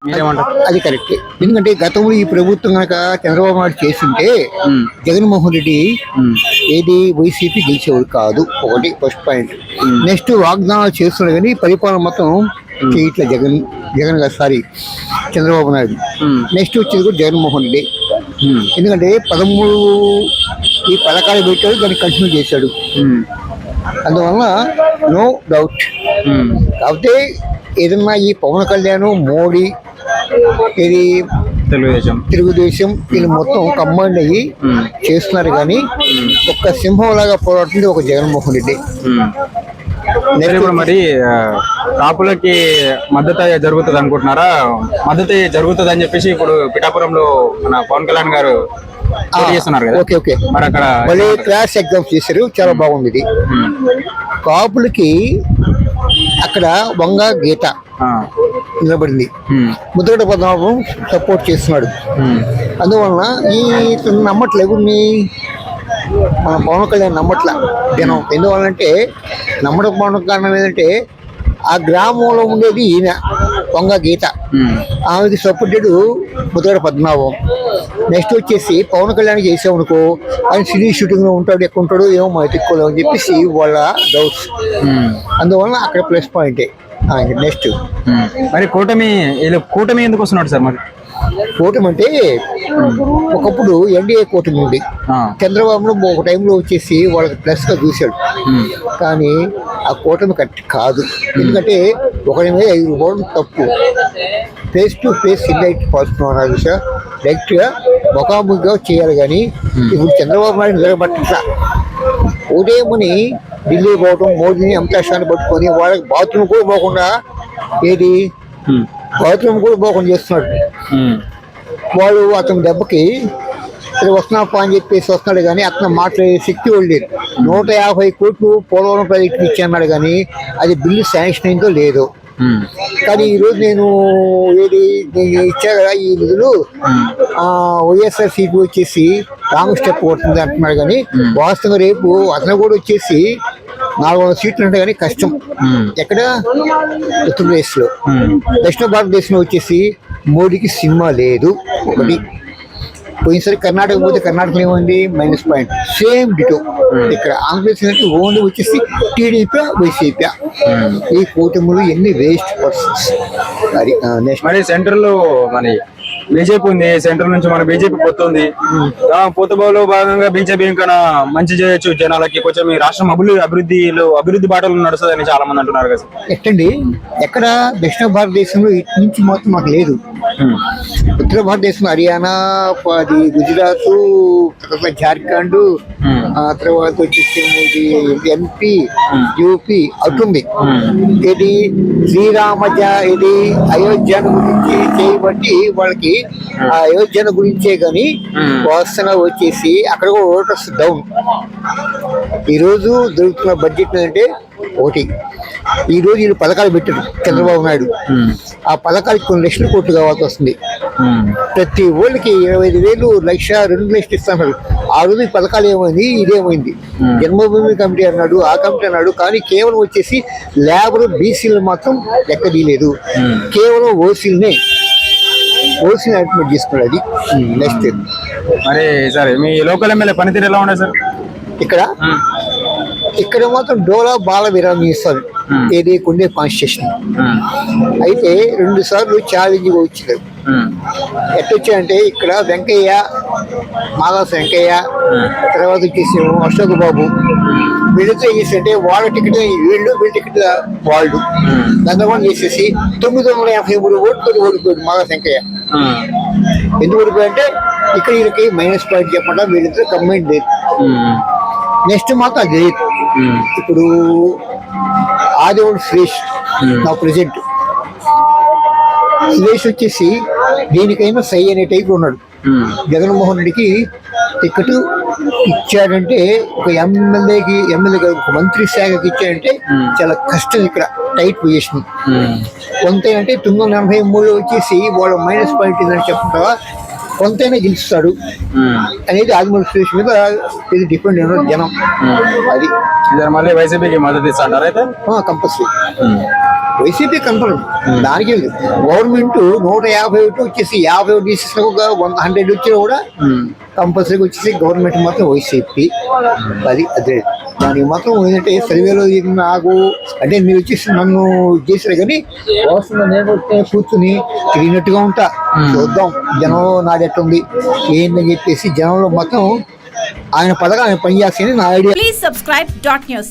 మీరేమంటారు? అది కరెక్ట్. ఎందుకంటే గతంలో ఈ ప్రభుత్వం కనుక చంద్రబాబు నాయుడు చేసింటే జగన్మోహన్ రెడ్డి ఏది వైసీపీ గెలిచేవాడు కాదు. ఒకటి ఫస్ట్ పాయింట్. నెక్స్ట్ వాగ్దానాలు చేస్తున్నాడు కానీ పరిపాలన మొత్తం చేయట్లే జగన్ గారు, సారీ చంద్రబాబు నాయుడు. నెక్స్ట్ వచ్చేది కూడా జగన్మోహన్ రెడ్డి. ఎందుకంటే 13 ఈ పథకాలు పెట్టాడు, దాన్ని కంటిన్యూ చేశాడు. అందువల్ల నో డౌట్. కాకపోతే ఏదన్నా ఈ పవన్ కళ్యాణ్, మోడీ, ఇది తెలుగుదేశం వీళ్ళు మొత్తం కంబైండ్ అయ్యి చేస్తున్నారు కానీ ఒక్క సింహం లాగా పోరాడుతుంది ఒక జగన్మోహన్ రెడ్డి. మరి కాపులకి మద్దతు జరుగుతుంది అనుకుంటున్నారా? మద్దతు జరుగుతుంది అని చెప్పేసి ఇప్పుడు పిఠాపురంలో మన పవన్ కళ్యాణ్ గారు చేస్తున్నారు కదా. Okay okay. మరి అక్కడ మళ్ళీ క్లాస్ ఎగ్జామ్స్ చేశారు, చాలా బాగుంది ఇది. కాపులకి అక్కడ వంగ గీత నిలబడింది, ముద్రగడ పద్మనాభం సపోర్ట్ చేస్తున్నాడు. అందువలన ఈ నమ్మట్లేదు మన పవన్ కళ్యాణ్ నమ్మట్ల జనం. ఎందువల్లంటే నమ్మడం కారణం ఏంటంటే ఆ గ్రామంలో ఉండేది ఈయన వంగ గీత, ఆమెకి సపోర్టెడ్ ముద్రగడ పద్మనాభం. నెక్స్ట్ వచ్చేసి పవన్ కళ్యాణ్ చేసామనుకో ఆయన సినీ షూటింగ్ లో ఉంటాడు, ఎక్కడ ఉంటాడు ఏమో మా తిక్కోలేము అని చెప్పేసి వాళ్ళ డౌట్స్. అందువలన అక్కడ ప్లస్ పాయింటే. నెక్స్ట్ మరి కూటమి ఎందుకు వస్తున్నాడు సార్? మరి కూటమి అంటే ఒకప్పుడు ఎన్డీఏ కూటమి ఉంది, చంద్రబాబు ఒక టైంలో వచ్చేసి వాళ్ళకి ప్లస్ గా చూశాడు. కానీ ఆ కూటమి కరెక్ట్ కాదు. ఎందుకంటే ఒకరి మీద 5 రూపాయలు తప్పు. Face to face indirect person sir, direct గా ముఖాముఖిగా చేయాలి. కానీ ఇప్పుడు చంద్రబాబు నాయుడు నిలబట్ట ఉదయముని ఢిల్లీ పోవడం, మోదీని అమిత్ షాని పట్టుకొని వాళ్ళకి బాత్రూమ్ కూడా పోకుండా చేస్తున్నాడు. వాళ్ళు అతని దెబ్బకి వస్తున్నాపా అని చెప్పేసి వస్తున్నాడు కానీ అతను మాట్లాడే శక్తి వాళ్ళు లేదు. 150 కోట్లు పోలవరం ప్రాజెక్టుకి ఇచ్చాడు కానీ అది బిల్లు శాంక్షన్ అయిందో లేదో. కానీ ఈరోజు నేను ఇచ్చా కదా ఈ నిధులు, వైఎస్ఆర్సీపీ వచ్చేసి రాంగ్ స్టెప్ కొడుతుంది అంటున్నాడు. కానీ వాస్తవంగా రేపు అతను కూడా వచ్చేసి 400 సీట్లు అంటే కానీ కష్టం. ఎక్కడ? ఉత్తరప్రదేశ్ లో. దక్షిణ భారతదేశంలో వచ్చేసి మోడీకి సినిమా లేదు. ఒకటి పోయినసారి కర్ణాటక పోతే కర్ణాటకలో ఏమైంది? -పాయింట్. సేమ్ డిటో ఇక్కడ ఆంధ్రప్రదేశ్ అంటే ఓన్లీ వచ్చేసి టీడీపీ, వైసీపీ. ఈ కూటములు ఎన్ని వేస్ట్ పర్సన్స్. మరి సెంటర్ లో మరి బీజేపీ ఉంది, సెంటర్ నుంచి మన బీజేపీ పోతుంది. పొత్తులో భాగంగా బీజేపీ ఇంకా మంచి చేయొచ్చు జనాలకి, కొంచెం ఈ రాష్ట్రం అభివృద్ధి బాటలు నడుస్తుందని చాలా మంది అంటున్నారు కదా. ఎట్టండి ఎక్కడ? దక్షిణ భారతదేశంలో ఇటు నుంచి మొత్తం మాకు లేదు. ఉత్తర భారతదేశం హర్యానా, గుజరాత్, తర్వాత జార్ఖండ్, తర్వాత వచ్చేసి ఎంపీ, యూపీ అవుతుంది. ఇది ఇది అయోధ్యను గురించి చేయబట్టి వాళ్ళకి ఆ అయోధ్యను గురించే కానీ వాస్తవంగా వచ్చేసి అక్కడ కూడా ఓటర్స్ డౌన్. ఈరోజు దొరుకుతున్న బడ్జెట్ అంటే ఒకటి, ఈరోజు వీళ్ళు పథకాలు పెట్టారు చంద్రబాబు నాయుడు. ఆ పథకాలకి కొన్ని లక్షల కోట్లు కావాల్సి వస్తుంది. ప్రతి ఓళ్ళకి 25,000, 1,00,000, 2 లక్షలు ఇస్తున్నారు. ఆ రోజు ఈ పథకాలు ఏమైంది? ఇదేమైంది? జన్మభూమి కమిటీ అన్నాడు, ఆ కమిటీ అన్నాడు. కానీ కేవలం వచ్చేసి లేబర్, బీసీలు మాత్రం లెక్క తీయలేదు. కేవలం ఓసీలనే అడ్మిట్ చేసుకున్నాడు. అది నెక్స్ట్. మరి సార్ మీ లోకల్ ఎమ్మెల్యే పనితీరు ఎలా ఉండే సార్? ఇక్కడ మాత్రం డోలా బాల విరామం ఇస్తారు. ఏది కొండే కాన్స్టిట్యూషన్ అయితే 2 సార్లు ఛాలెంజ్ వచ్చినారు. ఎట్టొచ్చాయంటే ఇక్కడ వెంకయ్య, మాదాస్ వెంకయ్య, తర్వాత వచ్చేసి అశోక్ బాబు, వీళ్ళతో చేస్తుంటే వాళ్ళ టికెట్ వీళ్ళు, వీళ్ళ టికెట్ వాళ్ళు గందరగోళం చేసేసి 953 ఓట్లు ఓడిపోయాడు మాదాస్ వెంకయ్య. ఎందుకు ఓడిపోయాడంటే ఇక్కడ వీళ్ళకి -పాయింట్ చెప్పకుండా వీళ్ళిద్దరు కంబైండ్ లేదు. నెక్స్ట్ మాత్రం అది ఇప్పుడు ఆదివాడు సురేష్ నా ప్రెసిడెంట్. సురేష్ వచ్చేసి దేనికైనా సై అనే టైప్ ఉన్నాడు. జగన్మోహన్ రెడ్డికి టికెట్ ఇచ్చాడంటే ఒక ఎమ్మెల్యే ఒక మంత్రి శాఖకి ఇచ్చాడంటే చాలా కష్టం. ఇక్కడ టైట్ పొజిషన్. కొంత 943 వచ్చేసి వాళ్ళ -పాయింట్ ఉందని చెప్తావా, కొంతైనా గెలుస్తాడు అనేది ఆదిమూల సురేష్ మీద ఇది డిపెండ్ అయిన జనం. అది మళ్ళీ వైసీపీకి మద్దతు ఇస్తాంటారు అయితే కంపల్సరీ. వైసీపీ కన్ఫర్మ్, దానికి గవర్నమెంట్ 151 వచ్చేసి 51 తీసేసిన ఒక 100 వచ్చినా కూడా కంపల్సరీగా వచ్చేసి గవర్నమెంట్ మాత్రం వైసీపీ. అది అదే దానికి మాత్రం ఏంటంటే సర్వేలో నాకు అంటే మీరు వచ్చేసి నన్ను చేశారు కానీ వాస్తవంగా నేను కూర్చుని తిరిగినట్టుగా ఉంటా. చూద్దాం జనంలో నాదెట్టుంది ఏందని చెప్పేసి జనంలో మొత్తం ఆయన పథకం ఆయన పనిచేస్తాయని నా idea. Please subscribe dot news.